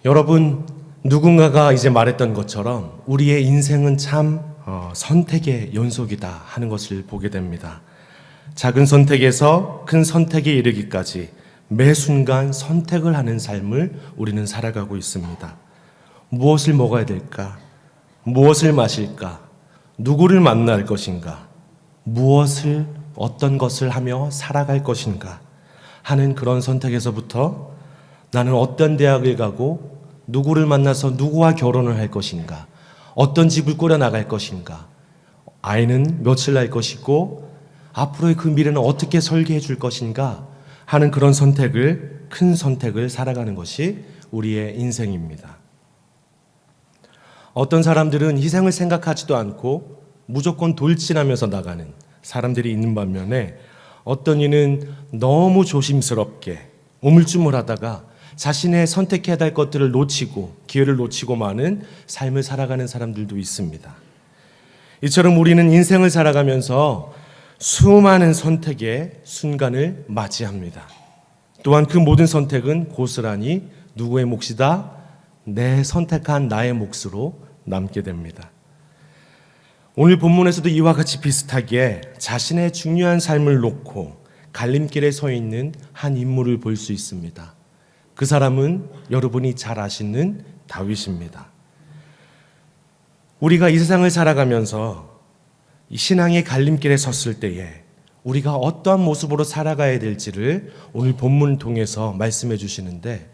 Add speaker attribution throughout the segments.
Speaker 1: 여러분, 누군가가 이제 말했던 것처럼 우리의 인생은 참 선택의 연속이다 하는 것을 보게 됩니다. 작은 선택에서 큰 선택에 이르기까지 매 순간 선택을 하는 삶을 우리는 살아가고 있습니다. 무엇을 먹어야 될까? 무엇을 마실까? 누구를 만날 것인가? 어떤 것을 하며 살아갈 것인가? 하는 그런 선택에서부터 나는 어떤 대학을 가고 누구를 만나서 누구와 결혼을 할 것인가? 어떤 집을 꾸려나갈 것인가? 아이는 며칠 날 것이고 앞으로의 그 미래는 어떻게 설계해 줄 것인가? 하는 그런 큰 선택을 살아가는 것이 우리의 인생입니다. 어떤 사람들은 희생을 생각하지도 않고 무조건 돌진하면서 나가는 사람들이 있는 반면에 어떤 이는 너무 조심스럽게 우물쭈물하다가 자신의 선택해야 될 것들을 놓치고 기회를 놓치고 마는 삶을 살아가는 사람들도 있습니다. 이처럼 우리는 인생을 살아가면서 수많은 선택의 순간을 맞이합니다. 또한 그 모든 선택은 고스란히 누구의 몫이다? 내 선택한 나의 몫으로 남게 됩니다. 오늘 본문에서도 이와 같이 비슷하게 자신의 중요한 삶을 놓고 갈림길에 서 있는 한 인물을 볼 수 있습니다. 그 사람은 여러분이 잘 아시는 다윗입니다. 우리가 이 세상을 살아가면서 이 신앙의 갈림길에 섰을 때에 우리가 어떠한 모습으로 살아가야 될지를 오늘 본문을 통해서 말씀해 주시는데,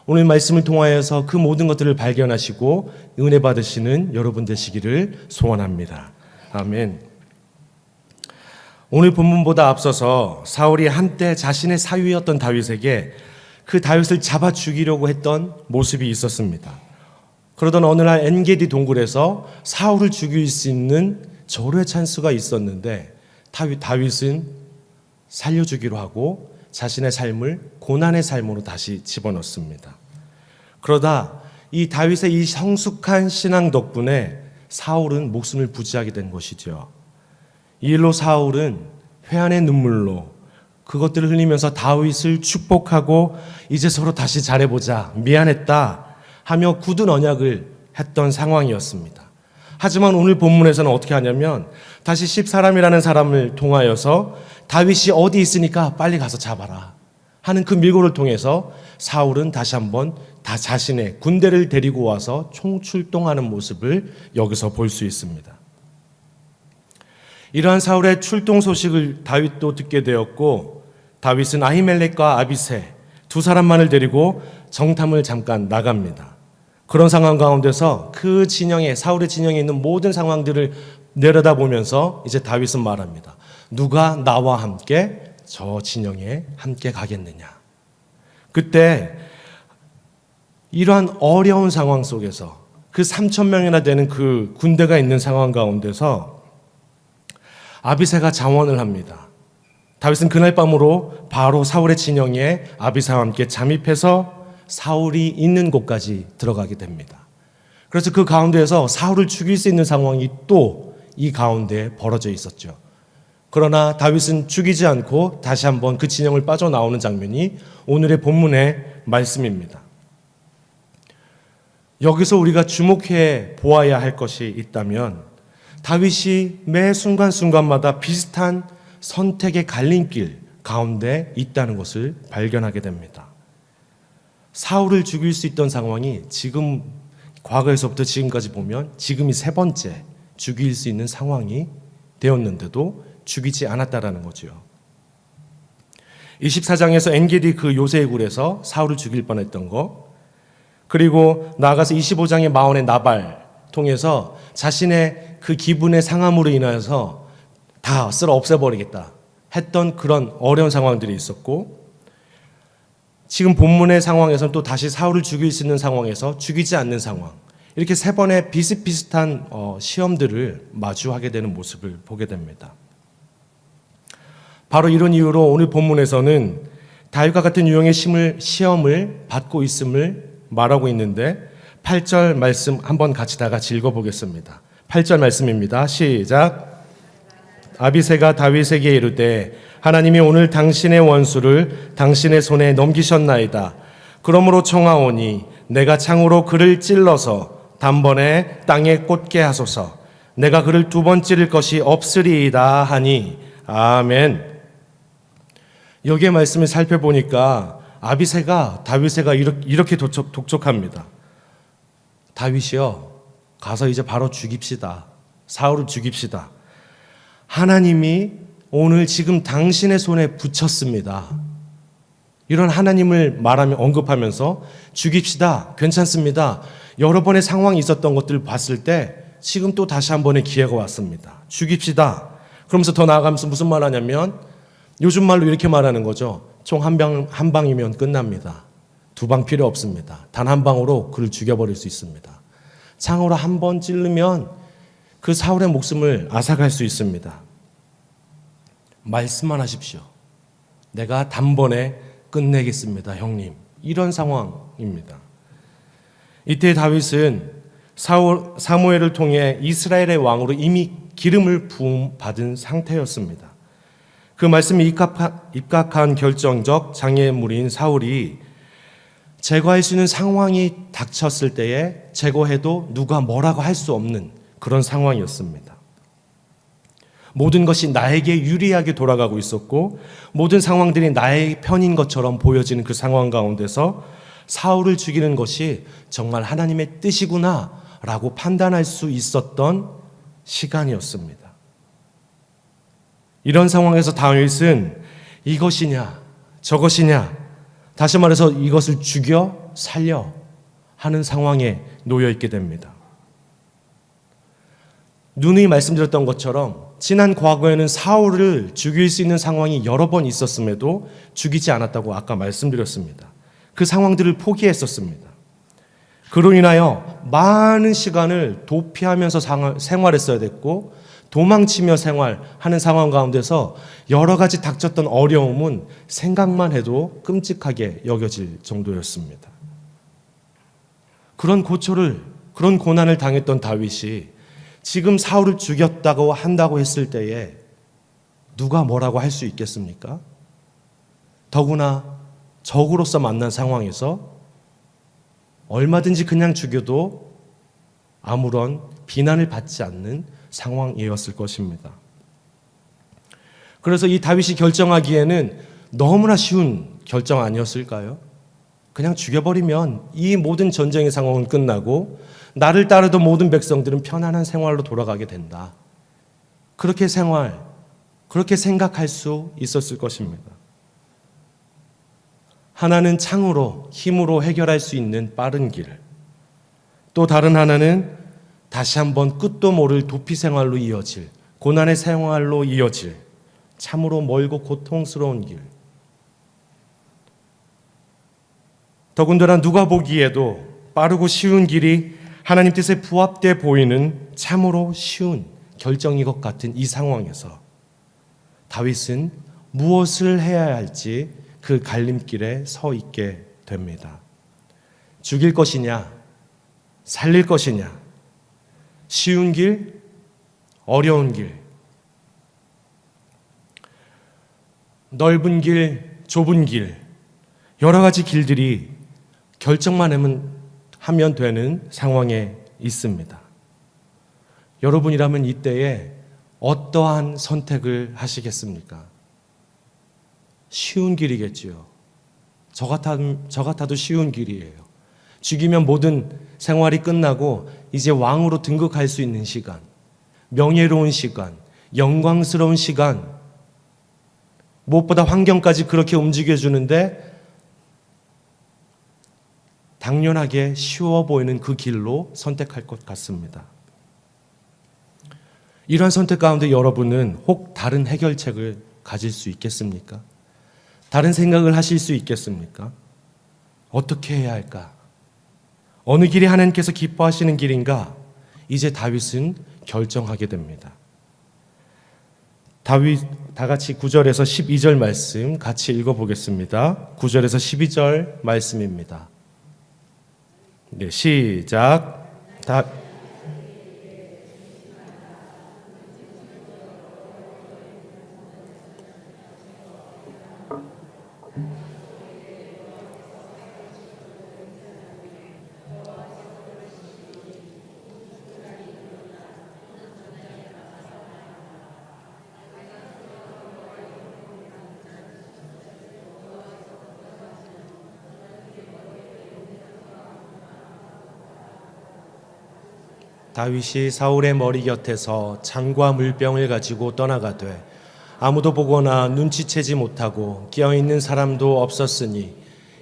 Speaker 1: 오늘 말씀을 통하여서 그 모든 것들을 발견하시고 은혜 받으시는 여러분 되시기를 소원합니다. 아멘. 오늘 본문보다 앞서서 사울이 한때 자신의 사위였던 다윗에게 그 다윗을 잡아 죽이려고 했던 모습이 있었습니다. 그러던 어느 날 엔게디 동굴에서 사울을 죽일 수 있는 절호의 찬스가 있었는데 다윗은 살려주기로 하고 자신의 삶을 고난의 삶으로 다시 집어넣습니다. 그러다 이 다윗의 이 성숙한 신앙 덕분에 사울은 목숨을 부지하게 된 것이죠. 이 일로 사울은 회한의 눈물로 그것들을 흘리면서 다윗을 축복하고 이제 서로 다시 잘해보자, 미안했다 하며 굳은 언약을 했던 상황이었습니다. 하지만 오늘 본문에서는 어떻게 하냐면 다시 10사람이라는 사람을 통하여서 다윗이 어디 있으니까 빨리 가서 잡아라 하는 그 밀고를 통해서 사울은 다시 한번 자신의 군대를 데리고 와서 총출동하는 모습을 여기서 볼 수 있습니다. 이러한 사울의 출동 소식을 다윗도 듣게 되었고, 다윗은 아히멜렉과 아비새 두 사람만을 데리고 정탐을 잠깐 나갑니다. 그런 상황 가운데서 그 진영에, 사울의 진영에 있는 모든 상황들을 내려다보면서 이제 다윗은 말합니다. 누가 나와 함께 저 진영에 함께 가겠느냐. 그때 이러한 어려운 상황 속에서 그 3,000명이나 되는 그 군대가 있는 상황 가운데서 아비새가 자원을 합니다. 다윗은 그날 밤으로 바로 사울의 진영에 아비새와 함께 잠입해서 사울이 있는 곳까지 들어가게 됩니다. 그래서 그 가운데에서 사울을 죽일 수 있는 상황이 또 이 가운데에 벌어져 있었죠. 그러나 다윗은 죽이지 않고 다시 한번 그 진영을 빠져나오는 장면이 오늘의 본문의 말씀입니다. 여기서 우리가 주목해 보아야 할 것이 있다면 다윗이 매 순간순간마다 비슷한 선택의 갈림길 가운데 있다는 것을 발견하게 됩니다. 사울을 죽일 수 있던 상황이 지금 과거에서부터 지금까지 보면 지금이 세 번째 죽일 수 있는 상황이 되었는데도 죽이지 않았다라는 거죠. 24장에서 엔게디 그 요새의 굴에서 사울을 죽일 뻔했던 거, 그리고 나아가서 25장의 마온의 나발 통해서 자신의 그 기분의 상함으로 인하여서 다 쓸어 없애버리겠다 했던 그런 어려운 상황들이 있었고, 지금 본문의 상황에서는 또 다시 사울을 죽일 수 있는 상황에서 죽이지 않는 상황, 이렇게 세 번의 비슷비슷한 시험들을 마주하게 되는 모습을 보게 됩니다. 바로 이런 이유로 오늘 본문에서는 다윗과 같은 유형의 시험을 받고 있음을 말하고 있는데 8절 말씀 한번 같이 다 같이 읽어보겠습니다. 8절 말씀입니다. 시작. 아비새가 다윗에게 이르되 하나님이 오늘 당신의 원수를 당신의 손에 넘기셨나이다. 그러므로 청하오니 내가 창으로 그를 찔러서 단번에 땅에 꽂게 하소서. 내가 그를 두 번 찌를 것이 없으리이다 하니 아멘. 여기에 말씀을 살펴보니까 아비새가 다윗에게 이렇게 독촉합니다. 다윗이요, 가서 이제 바로 죽입시다. 사울을 죽입시다. 하나님이 오늘 지금 당신의 손에 붙였습니다. 이런 하나님을 언급하면서 죽입시다. 괜찮습니다. 여러 번의 상황이 있었던 것들을 봤을 때 지금 또 다시 한 번의 기회가 왔습니다. 죽입시다. 그러면서 더 나아가면서 무슨 말 하냐면 요즘 말로 이렇게 말하는 거죠. 총 한 방이면 끝납니다. 두 방 필요 없습니다. 단 한 방으로 그를 죽여버릴 수 있습니다. 창으로 한 번 찌르면 그 사울의 목숨을 앗아갈 수 있습니다. 말씀만 하십시오. 내가 단번에 끝내겠습니다, 형님. 이런 상황입니다. 이때 다윗은 사무엘을 통해 이스라엘의 왕으로 이미 기름을 부음받은 상태였습니다. 그 말씀이 입각한 결정적 장애물인 사울이 제거할 수 있는 상황이 닥쳤을 때에 제거해도 누가 뭐라고 할 수 없는 그런 상황이었습니다. 모든 것이 나에게 유리하게 돌아가고 있었고 모든 상황들이 나의 편인 것처럼 보여지는 그 상황 가운데서 사울을 죽이는 것이 정말 하나님의 뜻이구나 라고 판단할 수 있었던 시간이었습니다. 이런 상황에서 다윗은 이것이냐 저것이냐, 다시 말해서 이것을 죽여 살려 하는 상황에 놓여 있게 됩니다. 누누이 말씀드렸던 것처럼 지난 과거에는 사울을 죽일 수 있는 상황이 여러 번 있었음에도 죽이지 않았다고 아까 말씀드렸습니다. 그 상황들을 포기했었습니다. 그로 인하여 많은 시간을 도피하면서 생활했어야 됐고 도망치며 생활하는 상황 가운데서 여러 가지 닥쳤던 어려움은 생각만 해도 끔찍하게 여겨질 정도였습니다. 그런 고난을 당했던 다윗이 지금 사울을 죽였다고 한다고 했을 때에 누가 뭐라고 할 수 있겠습니까? 더구나 적으로서 만난 상황에서 얼마든지 그냥 죽여도 아무런 비난을 받지 않는 상황이었을 것입니다. 그래서 이 다윗이 결정하기에는 너무나 쉬운 결정 아니었을까요? 그냥 죽여버리면 이 모든 전쟁의 상황은 끝나고 나를 따르던 모든 백성들은 편안한 생활로 돌아가게 된다. 그렇게 생각할 수 있었을 것입니다. 하나는 창으로, 힘으로 해결할 수 있는 빠른 길, 또 다른 하나는 다시 한번 끝도 모를 도피 생활로 이어질, 고난의 생활로 이어질 참으로 멀고 고통스러운 길. 더군다나 누가 보기에도 빠르고 쉬운 길이 하나님 뜻에 부합돼 보이는 참으로 쉬운 결정인 것 같은 이 상황에서 다윗은 무엇을 해야 할지 그 갈림길에 서 있게 됩니다. 죽일 것이냐, 살릴 것이냐, 쉬운 길, 어려운 길, 넓은 길, 좁은 길, 여러 가지 길들이 결정만 하면 되는 상황에 있습니다. 여러분이라면 이때에 어떠한 선택을 하시겠습니까? 쉬운 길이겠지요. 저 같아도 쉬운 길이에요. 죽이면 모든 생활이 끝나고 이제 왕으로 등극할 수 있는 시간, 명예로운 시간, 영광스러운 시간, 무엇보다 환경까지 그렇게 움직여주는데 당연하게 쉬워 보이는 그 길로 선택할 것 같습니다. 이러한 선택 가운데 여러분은 혹 다른 해결책을 가질 수 있겠습니까? 다른 생각을 하실 수 있겠습니까? 어떻게 해야 할까? 어느 길이 하나님께서 기뻐하시는 길인가? 이제 다윗은 결정하게 됩니다. 다윗 다 같이 9절에서 12절 말씀 같이 읽어보겠습니다. 9절에서 12절 말씀입니다. 네, 시작. 다윗이 사울의 머리 곁에서 창과 물병을 가지고 떠나가되 아무도 보거나 눈치채지 못하고 깨어있는 사람도 없었으니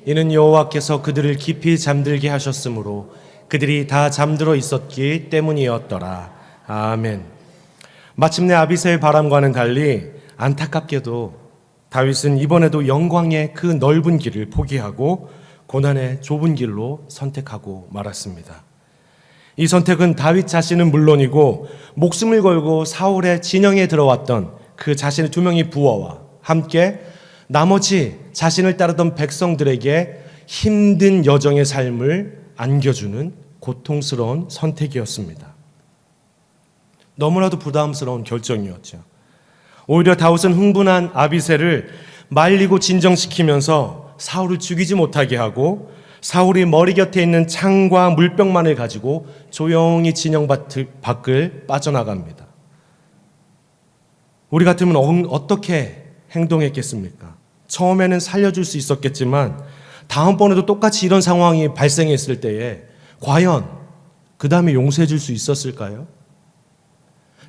Speaker 1: 이는 여호와께서 그들을 깊이 잠들게 하셨으므로 그들이 다 잠들어 있었기 때문이었더라. 아멘. 마침내 아비새의 바람과는 달리 안타깝게도 다윗은 이번에도 영광의 그 넓은 길을 포기하고 고난의 좁은 길로 선택하고 말았습니다. 이 선택은 다윗 자신은 물론이고 목숨을 걸고 사울의 진영에 들어왔던 그 자신의 두 명의 부하와 함께 나머지 자신을 따르던 백성들에게 힘든 여정의 삶을 안겨주는 고통스러운 선택이었습니다. 너무나도 부담스러운 결정이었죠. 오히려 다윗은 흥분한 아비새를 말리고 진정시키면서 사울을 죽이지 못하게 하고 사울이 머리 곁에 있는 창과 물병만을 가지고 조용히 진영 밖을 빠져나갑니다. 우리 같으면 어떻게 행동했겠습니까? 처음에는 살려줄 수 있었겠지만 다음번에도 똑같이 이런 상황이 발생했을 때에 과연 그 다음에 용서해 줄 수 있었을까요?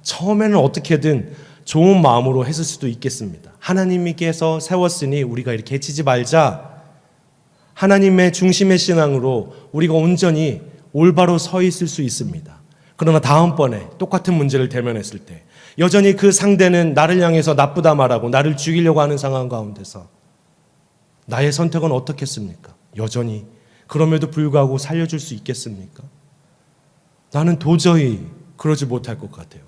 Speaker 1: 처음에는 어떻게든 좋은 마음으로 했을 수도 있겠습니다. 하나님께서 세웠으니 우리가 이렇게 해치지 말자. 하나님의 중심의 신앙으로 우리가 온전히 올바로 서 있을 수 있습니다. 그러나 다음번에 똑같은 문제를 대면했을 때 여전히 그 상대는 나를 향해서 나쁘다 말하고 나를 죽이려고 하는 상황 가운데서 나의 선택은 어떻겠습니까? 여전히 그럼에도 불구하고 살려줄 수 있겠습니까? 나는 도저히 그러지 못할 것 같아요.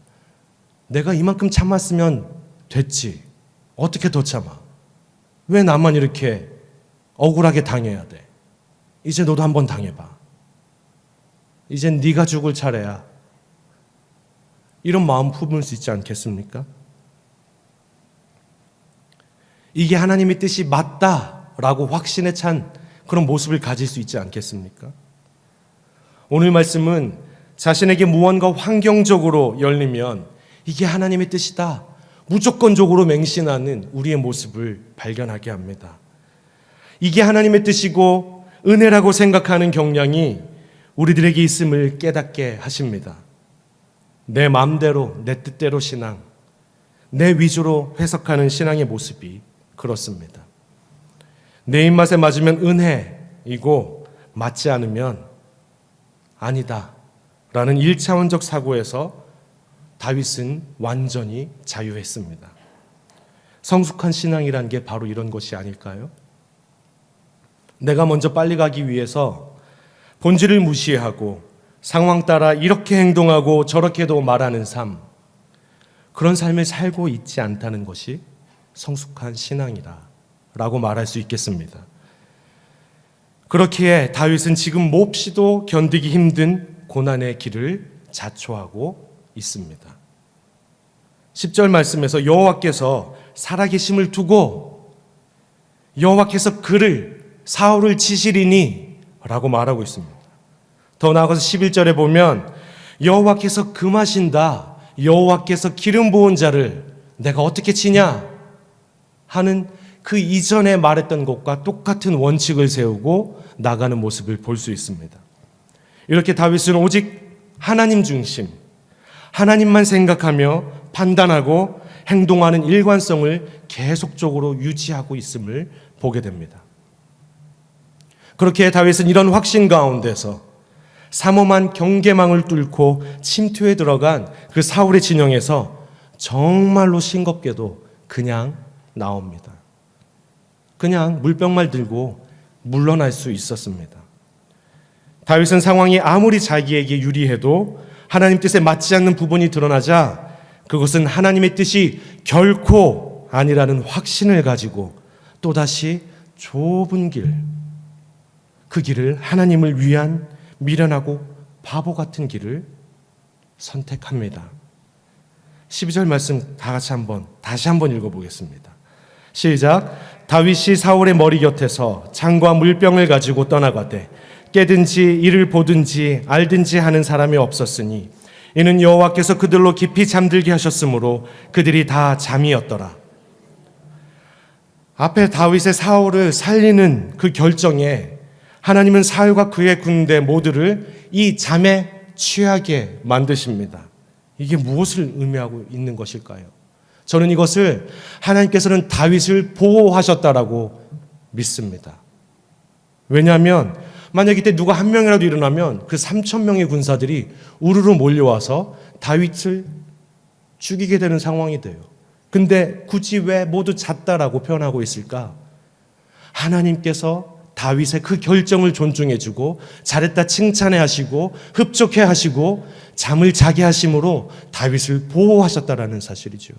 Speaker 1: 내가 이만큼 참았으면 됐지. 어떻게 더 참아? 왜 나만 이렇게 억울하게 당해야 돼? 이제 너도 한번 당해봐. 이젠 네가 죽을 차례야. 이런 마음 품을 수 있지 않겠습니까? 이게 하나님의 뜻이 맞다라고 확신에 찬 그런 모습을 가질 수 있지 않겠습니까? 오늘 말씀은 자신에게 무언가 환경적으로 열리면 이게 하나님의 뜻이다. 무조건적으로 맹신하는 우리의 모습을 발견하게 합니다. 이게 하나님의 뜻이고 은혜라고 생각하는 경향이 우리들에게 있음을 깨닫게 하십니다. 내 마음대로 내 뜻대로 신앙, 내 위주로 해석하는 신앙의 모습이 그렇습니다. 내 입맛에 맞으면 은혜이고 맞지 않으면 아니다 라는 1차원적 사고에서 다윗은 완전히 자유했습니다. 성숙한 신앙이란 게 바로 이런 것이 아닐까요? 내가 먼저 빨리 가기 위해서 본질을 무시하고 상황 따라 이렇게 행동하고 저렇게도 말하는 삶, 그런 삶을 살고 있지 않다는 것이 성숙한 신앙이라고 말할 수 있겠습니다. 그렇기에 다윗은 지금 몹시도 견디기 힘든 고난의 길을 자초하고 있습니다. 10절 말씀에서 여호와께서 살아계심을 두고 여호와께서 그를 사울을 치시리니 라고 말하고 있습니다. 더 나아가서 11절에 보면 여호와께서 금하신다, 여호와께서 기름 부은 자를 내가 어떻게 치냐 하는 그 이전에 말했던 것과 똑같은 원칙을 세우고 나가는 모습을 볼 수 있습니다. 이렇게 다윗은 오직 하나님 중심, 하나님만 생각하며 판단하고 행동하는 일관성을 계속적으로 유지하고 있음을 보게 됩니다. 그렇게 다윗은 이런 확신 가운데서 삼엄한 경계망을 뚫고 침투에 들어간 그 사울의 진영에서 정말로 싱겁게도 그냥 나옵니다. 그냥 물병만 들고 물러날 수 있었습니다. 다윗은 상황이 아무리 자기에게 유리해도 하나님 뜻에 맞지 않는 부분이 드러나자 그것은 하나님의 뜻이 결코 아니라는 확신을 가지고 또다시 좁은 길, 그 길을 하나님을 위한 미련하고 바보 같은 길을 선택합니다. 12절 말씀 다 같이 다시 한번 읽어보겠습니다. 시작. 다윗이 사울의 머리 곁에서 창과 물병을 가지고 떠나가되 깨든지 이를 보든지 알든지 하는 사람이 없었으니 이는 여호와께서 그들로 깊이 잠들게 하셨으므로 그들이 다 잠이었더라. 앞에 다윗의 사울을 살리는 그 결정에 하나님은 사울과 그의 군대 모두를 이 잠에 취하게 만드십니다. 이게 무엇을 의미하고 있는 것일까요? 저는 이것을 하나님께서는 다윗을 보호하셨다라고 믿습니다. 왜냐하면 만약 이때 누가 한 명이라도 일어나면 그 3,000명의 군사들이 우르르 몰려와서 다윗을 죽이게 되는 상황이 돼요. 근데 굳이 왜 모두 잤다라고 표현하고 있을까? 하나님께서 다윗의 그 결정을 존중해주고 잘했다 칭찬해 하시고 흡족해 하시고 잠을 자게 하심으로 다윗을 보호하셨다라는 사실이죠.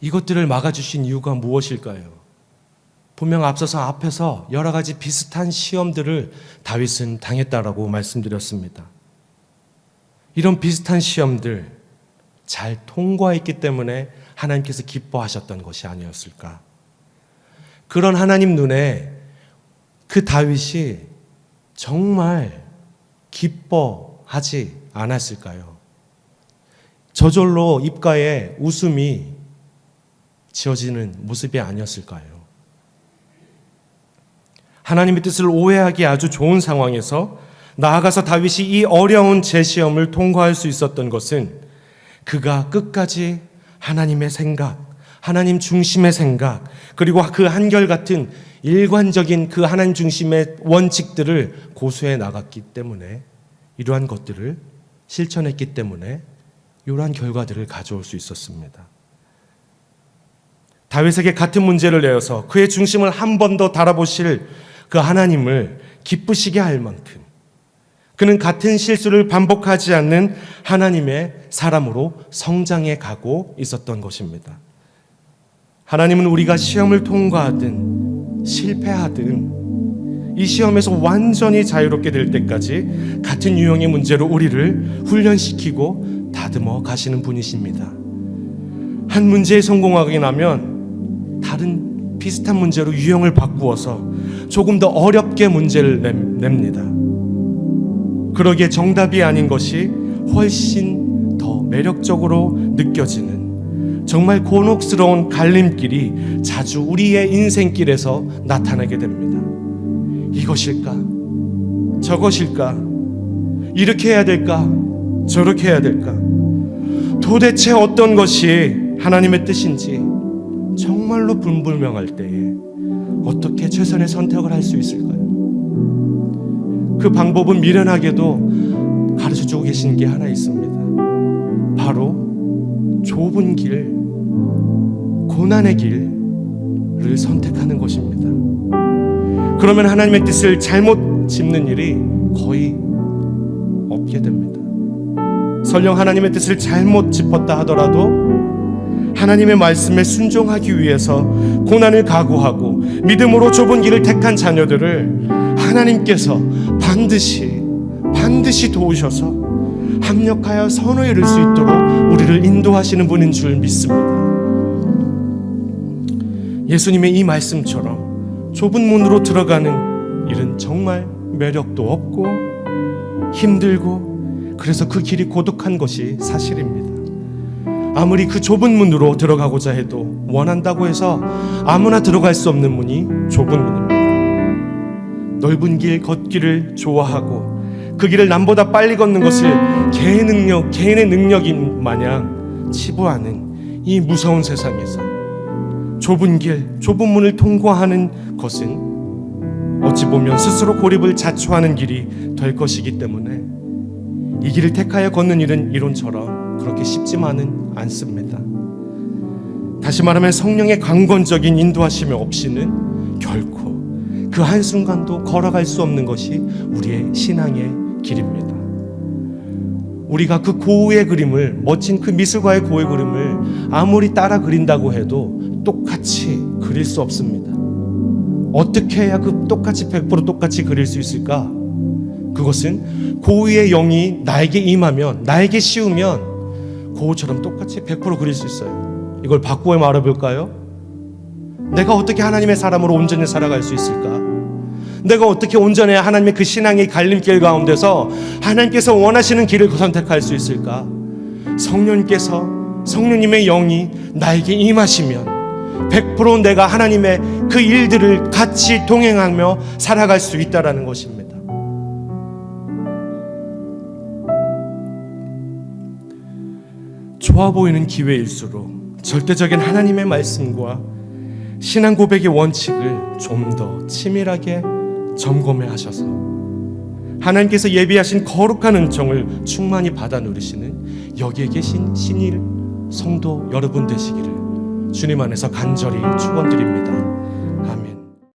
Speaker 1: 이것들을 막아주신 이유가 무엇일까요? 분명 앞에서 여러 가지 비슷한 시험들을 다윗은 당했다라고 말씀드렸습니다. 이런 비슷한 시험들 잘 통과했기 때문에 하나님께서 기뻐하셨던 것이 아니었을까? 그런 하나님 눈에 그 다윗이 정말 기뻐하지 않았을까요? 저절로 입가에 웃음이 지어지는 모습이 아니었을까요? 하나님의 뜻을 오해하기 아주 좋은 상황에서 나아가서 다윗이 이 어려운 재시험을 통과할 수 있었던 것은 그가 끝까지 하나님의 생각, 하나님 중심의 생각, 그리고 그 한결같은 일관적인 그 하나님 중심의 원칙들을 고수해 나갔기 때문에, 이러한 것들을 실천했기 때문에 이러한 결과들을 가져올 수 있었습니다. 다윗에게 같은 문제를 내어서 그의 중심을 한 번 더 달아보실 그 하나님을 기쁘시게 할 만큼 그는 같은 실수를 반복하지 않는 하나님의 사람으로 성장해 가고 있었던 것입니다. 하나님은 우리가 시험을 통과하든 실패하든 이 시험에서 완전히 자유롭게 될 때까지 같은 유형의 문제로 우리를 훈련시키고 다듬어 가시는 분이십니다. 한 문제에 성공하게 나면 다른 비슷한 문제로 유형을 바꾸어서 조금 더 어렵게 문제를 냅니다. 그러기에 정답이 아닌 것이 훨씬 더 매력적으로 느껴지는 정말 곤혹스러운 갈림길이 자주 우리의 인생길에서 나타나게 됩니다. 이것일까? 저것일까? 이렇게 해야 될까? 저렇게 해야 될까? 도대체 어떤 것이 하나님의 뜻인지 정말로 불분명할 때에 어떻게 최선의 선택을 할 수 있을까요? 그 방법은 미련하게도 가르쳐주고 계신 게 하나 있습니다. 바로 좁은 길, 고난의 길을 선택하는 것입니다. 그러면 하나님의 뜻을 잘못 짚는 일이 거의 없게 됩니다. 설령 하나님의 뜻을 잘못 짚었다 하더라도 하나님의 말씀에 순종하기 위해서 고난을 각오하고 믿음으로 좁은 길을 택한 자녀들을 하나님께서 반드시 도우셔서 합력하여 선을 이룰 수 있도록 우리를 인도하시는 분인 줄 믿습니다. 예수님의 이 말씀처럼 좁은 문으로 들어가는 일은 정말 매력도 없고 힘들고 그래서 그 길이 고독한 것이 사실입니다. 아무리 그 좁은 문으로 들어가고자 해도 원한다고 해서 아무나 들어갈 수 없는 문이 좁은 문입니다. 넓은 길 걷기를 좋아하고 그 길을 남보다 빨리 걷는 것을 개인의 능력인 마냥 치부하는 이 무서운 세상에서 좁은 길, 좁은 문을 통과하는 것은 어찌 보면 스스로 고립을 자초하는 길이 될 것이기 때문에 이 길을 택하여 걷는 일은 이론처럼 그렇게 쉽지만은 않습니다. 다시 말하면 성령의 강권적인 인도하심이 없이는 결코 그 한순간도 걸어갈 수 없는 것이 우리의 신앙의 길입니다. 우리가 그 고우의 그림을, 멋진 그 미술가의 고우의 그림을 아무리 따라 그린다고 해도 똑같이 그릴 수 없습니다. 어떻게 해야 그 똑같이 100% 똑같이 그릴 수 있을까? 그것은 고우의 영이 나에게 임하면, 나에게 씌우면 고우처럼 똑같이 100% 그릴 수 있어요. 이걸 바꾸어 말해볼까요? 내가 어떻게 하나님의 사람으로 온전히 살아갈 수 있을까? 내가 어떻게 온전히 하나님의 그 신앙의 갈림길 가운데서 하나님께서 원하시는 길을 선택할 수 있을까? 성령님의 영이 나에게 임하시면 100% 내가 하나님의 그 일들을 같이 동행하며 살아갈 수 있다라는 것입니다. 좋아 보이는 기회일수록 절대적인 하나님의 말씀과 신앙 고백의 원칙을 좀 더 치밀하게 점검해 하셔서 하나님께서 예비하신 거룩한 은총을 충만히 받아 누리시는 여기에 계신 신일 성도 여러분 되시기를 주님 안에서 간절히 축원드립니다.